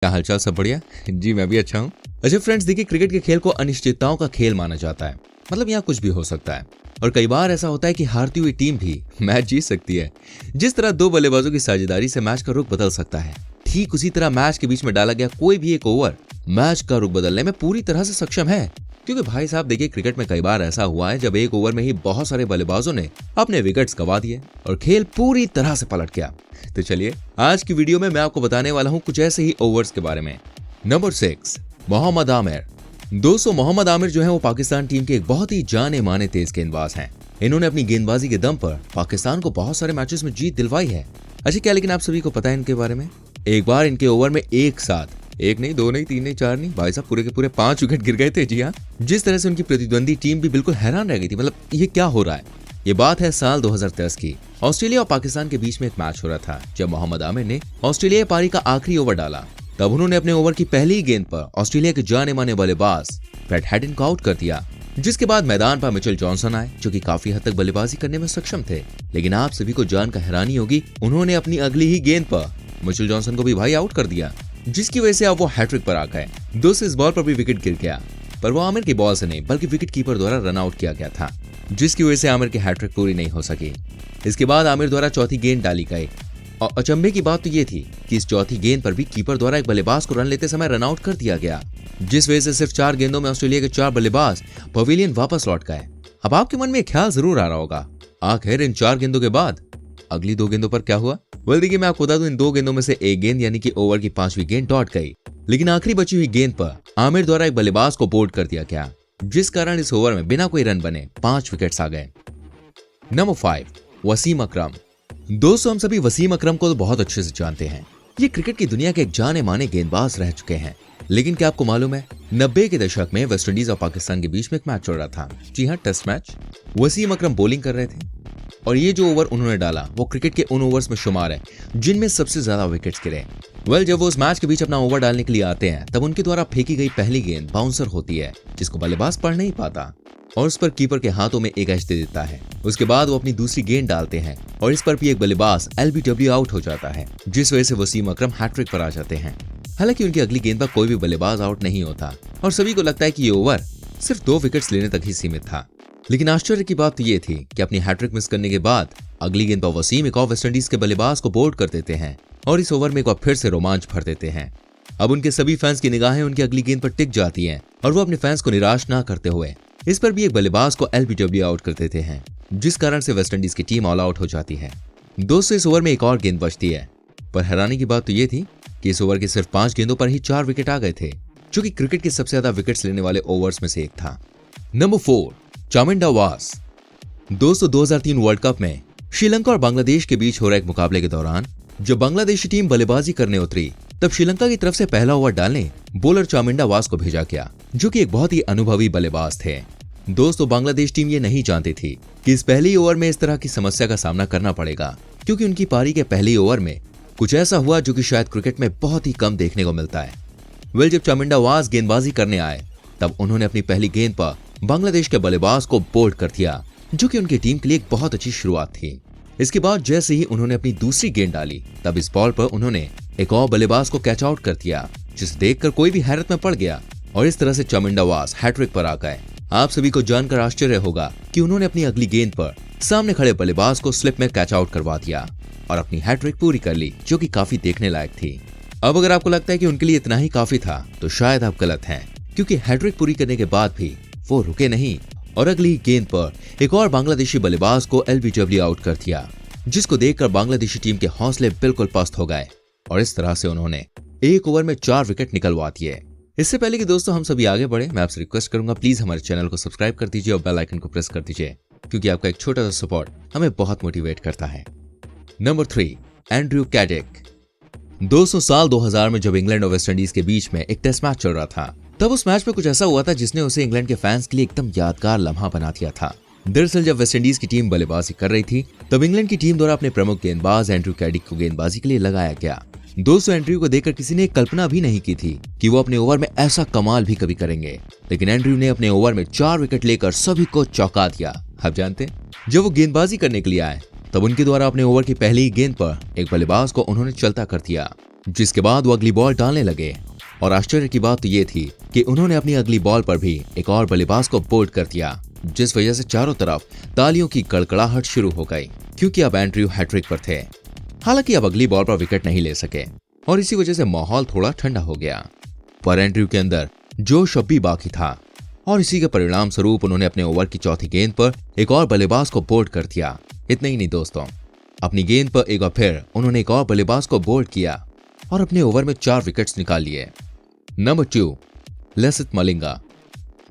क्या हालचाल, सब बढ़िया? जी मैं भी अच्छा हूँ। अच्छा फ्रेंड्स, देखिए क्रिकेट के खेल को अनिश्चितताओं का खेल माना जाता है। मतलब यहाँ कुछ भी हो सकता है और कई बार ऐसा होता है कि हारती हुई टीम भी मैच जीत सकती है। जिस तरह दो बल्लेबाजों की साझेदारी से मैच का रुख बदल सकता है, ठीक उसी तरह मैच के बीच में डाला गया कोई भी एक ओवर मैच का रुख बदलने में पूरी तरह से सक्षम है। क्योंकि भाई साहब देखिए, क्रिकेट में कई बार ऐसा हुआ है जब एक ओवर में ही बहुत सारे बल्लेबाजों ने अपने विकेट्स गंवा दिए और खेल पूरी तरह से पलट गया। तो चलिए आज की वीडियो में मैं आपको बताने वाला हूँ कुछ ऐसे ही ओवर्स के बारे में। नंबर 6, मोहम्मद आमिर। दोस्तों, मोहम्मद आमिर जो है वो पाकिस्तान टीम के एक बहुत ही जाने माने तेज गेंदबाज हैं। इन्होंने अपनी गेंदबाजी के दम पर पाकिस्तान को बहुत सारे मैचेस में जीत दिलवाई है। अच्छा क्या लेकिन आप सभी को पता है इनके बारे में? एक बार इनके ओवर में एक साथ एक नहीं, दो नहीं, तीन नहीं, चार नहीं, भाई साहब पूरे के पूरे 5 विकेट गिर गए थे। जी हाँ, जिस तरह से उनकी प्रतिद्वंदी टीम भी बिल्कुल हैरान रह गई थी। मतलब ये क्या हो रहा है? ये बात है साल 2010 की। ऑस्ट्रेलिया और पाकिस्तान के बीच में एक मैच हो रहा था जब मोहम्मद आमिर ने ऑस्ट्रेलियाई पारी का आखिरी ओवर डाला। तब उन्होंने अपने ओवर की पहली गेंद पर ऑस्ट्रेलिया के जाने माने बल्लेबाज ब्रैड हेडिन को आउट कर दिया। जिसके बाद मैदान पर मिचेल जॉनसन आए जो कि काफी हद तक बल्लेबाजी करने में सक्षम थे। लेकिन आप सभी को जानकर हैरानी होगी, उन्होंने अपनी अगली ही गेंद पर मिचेल जॉनसन को भी भाई आउट कर दिया, जिसकी वजह से अब वो हैट्रिक पर आ गए। दोस्तों, इस बॉल पर भी विकेट गिर गया, पर वो आमिर की बॉल से नहीं बल्कि विकेट कीपर द्वारा रन आउट किया गया था, जिसकी वजह से आमिर की हैट्रिक पूरी नहीं हो सकी। इसके बाद आमिर द्वारा चौथी गेंद डाली गई और अचंभे की बात तो ये थी कि इस चौथी गेंद पर भी कीपर द्वारा एक बल्लेबाज को रन लेते समय रन आउट कर दिया गया, जिस वजह से सिर्फ 4 गेंदों में ऑस्ट्रेलिया के 4 बल्लेबाज पवेलियन वापस लौट गए। अब आपके मन में एक ख्याल जरूर आ रहा होगा, आखिर इन 4 गेंदों के बाद अगली 2 गेंदों पर क्या हुआ? देखिए मैं आपको बता दूं, इन 2 गेंदों में से एक गेंद यानी कि ओवर की 5वीं गेंद डॉट गई, लेकिन आखिरी बची हुई गेंद पर आमिर द्वारा एक बल्लेबाज को बोल्ड कर दिया गया, जिस कारण इस ओवर में बिना कोई रन बने 5 विकेट्स आ गए। नंबर 5, वसीम अकरम। दोस्तों, हम सभी वसीम अकरम को तो बहुत अच्छे से जानते हैं। ये क्रिकेट की दुनिया के एक जाने माने गेंदबाज रह चुके हैं। लेकिन क्या आपको मालूम है, 90 के दशक में वेस्टइंडीज और पाकिस्तान के बीच में एक मैच चल रहा था। जी हाँ, टेस्ट मैच। वसीम अकरम बॉलिंग कर रहे थे और ये जो ओवर उन्होंने डाला वो क्रिकेट के उन ओवर्स में शुमार है जिनमें सबसे ज्यादा विकेट्स गिरे। जब वो उस मैच के बीच अपना ओवर डालने के लिए आते हैं, तब उनके द्वारा फेंकी गई पहली गेंद बाउंसर होती है, जिसको बल्लेबाज पढ़ नहीं पाता और उस पर कीपर के हाथों में एक एज दे देता है। उसके बाद वो अपनी दूसरी गेंद डालते हैं और इस पर भी एक बल्लेबाज एलबीडब्ल्यू आउट हो जाता है, जिस वजह से वसीम अकरम हैट्रिक पर आ जाते हैं। हालांकि उनकी अगली गेंद पर कोई भी बल्लेबाज आउट नहीं होता और सभी को लगता है कि ये ओवर सिर्फ 2 विकेट्स लेने तक ही सीमित था। लेकिन आश्चर्य की बात तो ये थी कि अपनी हैट्रिक मिस करने के बाद अगली गेंद पर वसीम एक और वेस्टइंडीज के बल्लेबाज को बोल्ड कर देते हैं और इस ओवर में एक बार फिर से रोमांच भर देते हैं। अब उनके सभी फैंस की निगाहें उनकी अगली गेंद पर टिक जाती हैं और वो अपने फैंस को निराश ना करते हुए इस पर भी एक बल्लेबाज को एलबीडब्ल्यू आउट कर देते हैं, जिस कारण से वेस्टइंडीज की टीम ऑल आउट हो जाती है। दोस्तों, इस ओवर में एक और गेंद बचती है, पर हैरानी की बात तो ये थी कि इस ओवर के सिर्फ 5 गेंदों पर ही 4 विकेट आ गए थे, जो कि क्रिकेट के सबसे ज्यादा विकेट्स लेने वाले ओवर्स में से एक था। नंबर 4, चामिंडा वास। दोस्तों, 2003 वर्ल्ड कप में श्रीलंका और बांग्लादेश के बीच हो रहे एक मुकाबले के दौरान जब बांग्लादेशी टीम बल्लेबाजी करने उतरी, तब श्रीलंका की तरफ से पहला ओवर डालने बॉलर चामिंडा वास को भेजा गया, जो कि एक बहुत ही अनुभवी बल्लेबाज थे। दोस्तों, बांग्लादेश टीम ये नहीं जानती थी कि इस पहले ओवर में इस तरह की समस्या का सामना करना पड़ेगा, क्योंकि उनकी पारी के पहले ओवर में कुछ ऐसा हुआ जो कि शायद क्रिकेट में बहुत ही कम देखने को मिलता है। जब चामिंडा वास गेंदबाजी करने आए, तब उन्होंने अपनी पहली गेंद पर बांग्लादेश के बल्लेबाज को बोल्ड कर दिया, जो कि उनकी टीम के लिए एक बहुत अच्छी शुरुआत थी। इसके बाद जैसे ही उन्होंने अपनी दूसरी गेंद डाली, तब इस बॉल पर उन्होंने एक और बल्लेबाज को कैच आउट कर दिया, जिसे देखकर कोई भी हैरत में पड़ गया और इस तरह से चामिंडा वास हैट्रिक पर आ गए। आप सभी को जानकर आश्चर्य होगा कि उन्होंने अपनी अगली गेंद पर सामने खड़े बल्लेबाज को स्लिप में कैच आउट करवा दिया और अपनी हैट्रिक पूरी कर ली, जो कि काफी देखने लायक थी। अब अगर आपको लगता है कि उनके लिए इतना ही काफी था, तो शायद आप गलत हैं, क्योंकि हैट्रिक पूरी करने के बाद भी वो रुके नहीं और अगली गेंद पर एक और बांग्लादेशी बल्लेबाज को एलबीडब्ल्यू आउट कर दिया, जिसको देखकर बांग्लादेशी टीम के हौसले बिल्कुल पस्त हो गए और इस तरह से उन्होंने एक ओवर में 4 विकेट निकलवा दिए। इससे पहले कि दोस्तों हम सभी आगे बढ़े, मैं आपसे रिक्वेस्ट करूंगा प्लीज हमारे चैनल को सब्सक्राइब कर दीजिए और बेल आइकन को प्रेस कर दीजिए, क्योंकि आपका एक छोटा सा सपोर्ट हमें बहुत मोटिवेट करता है। Number 3, Andrew Caddick. दोस्तों, साल 2000 में जब इंग्लैंड और वेस्टइंडीज के बीच में एक टेस्ट मैच चल रहा था, तब उस मैच में कुछ ऐसा हुआ था जिसने उसे इंग्लैंड के फैंस के लिए एकदम यादगार लम्हा बना दिया था। दरअसल जब वेस्टइंडीज की टीम बल्लेबाजी कर रही थी, तब इंग्लैंड की टीम द्वारा अपने प्रमुख गेंदबाज एंड्रयू कैडिक को गेंदबाजी के लिए लगाया गया। दोस्तों, एंड्रयू को देखकर किसी ने कल्पना भी नहीं की थी कि वो अपने ओवर में ऐसा कमाल भी कभी करेंगे, लेकिन एंड्रयू ने अपने ओवर में 4 विकेट लेकर सभी को चौंका दिया। आप जानते हैं, जब वो गेंदबाजी करने के लिए आए, तब उनके द्वारा अपने ओवर की पहली गेंद पर एक बल्लेबाज को उन्होंने चलता कर दिया जिसके बाद वो अगली बॉल डालने लगे और आश्चर्य की बात तो ये थी कि उन्होंने अपनी अगली बॉल पर भी एक और बल्लेबाज को बोल्ड कर दिया, जिस वजह से चारों तरफ तालियों की कड़कड़ाहट शुरू हो गई क्योंकि अब एंड्रयू हैट्रिक पर थे। हालांकि अब अगली बॉल पर विकेट नहीं ले सके और इसी वजह से माहौल थोड़ा ठंडा हो गया, पर एंड्रयू के अंदर जोश अब भी बाकी था और इसी के परिणाम स्वरूप उन्होंने अपने ओवर की चौथी गेंद पर एक और बल्लेबाज को बोल्ड कर दिया। इतना ही नहीं दोस्तों, अपनी गेंद पर एक बार फिर उन्होंने एक और बल्लेबाज को बोल्ड किया और अपने ओवर में 4 विकेट्स निकाल लिए। नंबर 2, लसिथ मलिंगा।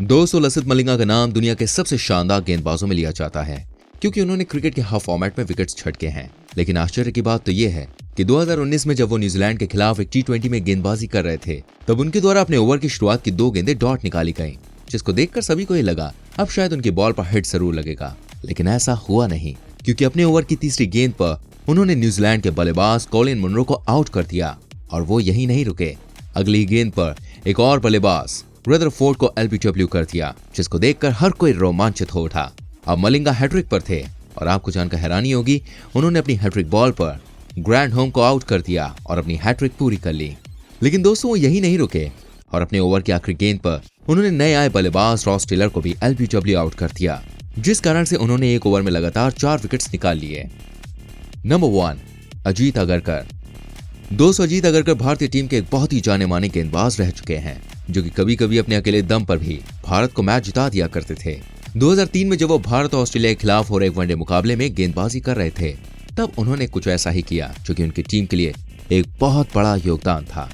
दोस्तों, लसिथ मलिंगा का नाम दुनिया के सबसे शानदार गेंदबाजों में लिया जाता है क्योंकि उन्होंने क्रिकेट के हर फॉर्मेट में विकेट्स छटके हैं। लेकिन आश्चर्य की बात तो यह है कि 2019 में जब वो न्यूजीलैंड के खिलाफ एक T20 में गेंदबाजी कर रहे थे, तब उनके द्वारा अपने ओवर की शुरुआत की 2 गेंदें डॉट निकाली गईं, जिसको देखकर सभी को ये लगा अब शायद उनकी बॉल पर हिट जरूर लगेगा। लेकिन ऐसा हुआ नहीं क्योंकि अपने ओवर की तीसरी गेंद पर उन्होंने न्यूजीलैंड के बल्लेबाज कॉलिन मुनरो को आउट कर दिया और वो यही नहीं रुके, अगली गेंद पर एक और बल्लेबाज रदरफोर्ड को LBW कर दिया, जिसको देखकर हर कोई रोमांचित हो उठा। अब मलिंगा हैट्रिक पर थे और आपको जानकर हैरानी होगी, उन्होंने अपनी हैट्रिक बॉल पर ग्रैंड होम को आउट कर दिया और अपनी हैट्रिक पूरी कर ली। लेकिन दोस्तों, वो यही नहीं रुके और अपने ओवर की आखिरी गेंद पर उन्होंने नए आए बल्लेबाज रॉस टेलर को भी LBW आउट कर दिया, जिस कारण से उन्होंने एक ओवर में लगातार 4 विकेट्स निकाल लिए। नंबर 1, अजीत अगरकर। दोस्तों, अजीत अगरकर भारतीय टीम के एक बहुत ही जाने माने गेंदबाज रह चुके हैं, जो कि कभी कभी अपने अकेले दम पर भी भारत को मैच जिता दिया करते थे। 2003 में जब वो भारत और ऑस्ट्रेलिया के खिलाफ हो रहे एक वनडे मुकाबले में गेंदबाजी कर रहे थे, तब उन्होंने कुछ ऐसा ही किया जो कि उनकी टीम के लिए एक बहुत बड़ा योगदान था।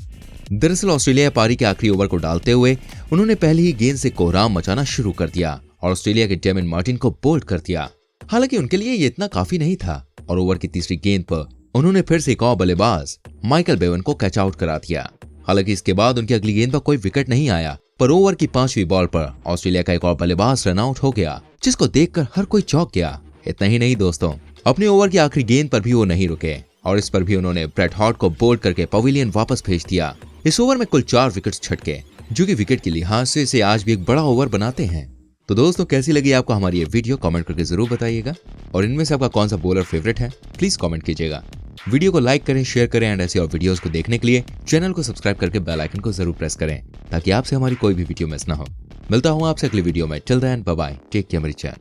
दरअसल ऑस्ट्रेलिया पारी के आखिरी ओवर को डालते हुए उन्होंने पहली ही गेंद से कोहराम मचाना शुरू कर दिया और ऑस्ट्रेलिया के डेमिन मार्टिन को बोल्ड कर दिया। हालांकि उनके लिए ये इतना काफी नहीं था और ओवर की तीसरी गेंद पर उन्होंने फिर से एक और बल्लेबाज माइकल बेवन को कैच आउट करा दिया। हालांकि इसके बाद उनकी अगली गेंद पर कोई विकेट नहीं आया, पर ओवर की 5वीं बॉल पर ऑस्ट्रेलिया का एक और बल्लेबाज रन आउट हो गया, जिसको देखकर हर कोई चौंक गया। इतना ही नहीं दोस्तों, अपने ओवर की आखिरी गेंद पर भी वो नहीं रुके और इस पर भी उन्होंने ब्रेट हॉर्ट को बोल्ड करके पवेलियन वापस भेज दिया। इस ओवर में कुल 4 विकेट्स छटके, जो कि विकेट के लिहाज से इसे आज भी एक बड़ा ओवर बनाते हैं। तो दोस्तों, कैसी लगी आपको हमारी ये वीडियो, कमेंट करके जरूर बताइएगा और इनमें से आपका कौन सा बॉलर फेवरेट है प्लीज कमेंट कीजिएगा। वीडियो को लाइक करें, शेयर करें एंड ऐसी और वीडियोस को देखने के लिए चैनल को सब्सक्राइब करके बेल आइकन को जरूर प्रेस करें ताकि आपसे हमारी कोई भी वीडियो मिस ना हो। मिलता हूं आपसे अगली वीडियो में। Till then bye bye, take care मेरी चैनल।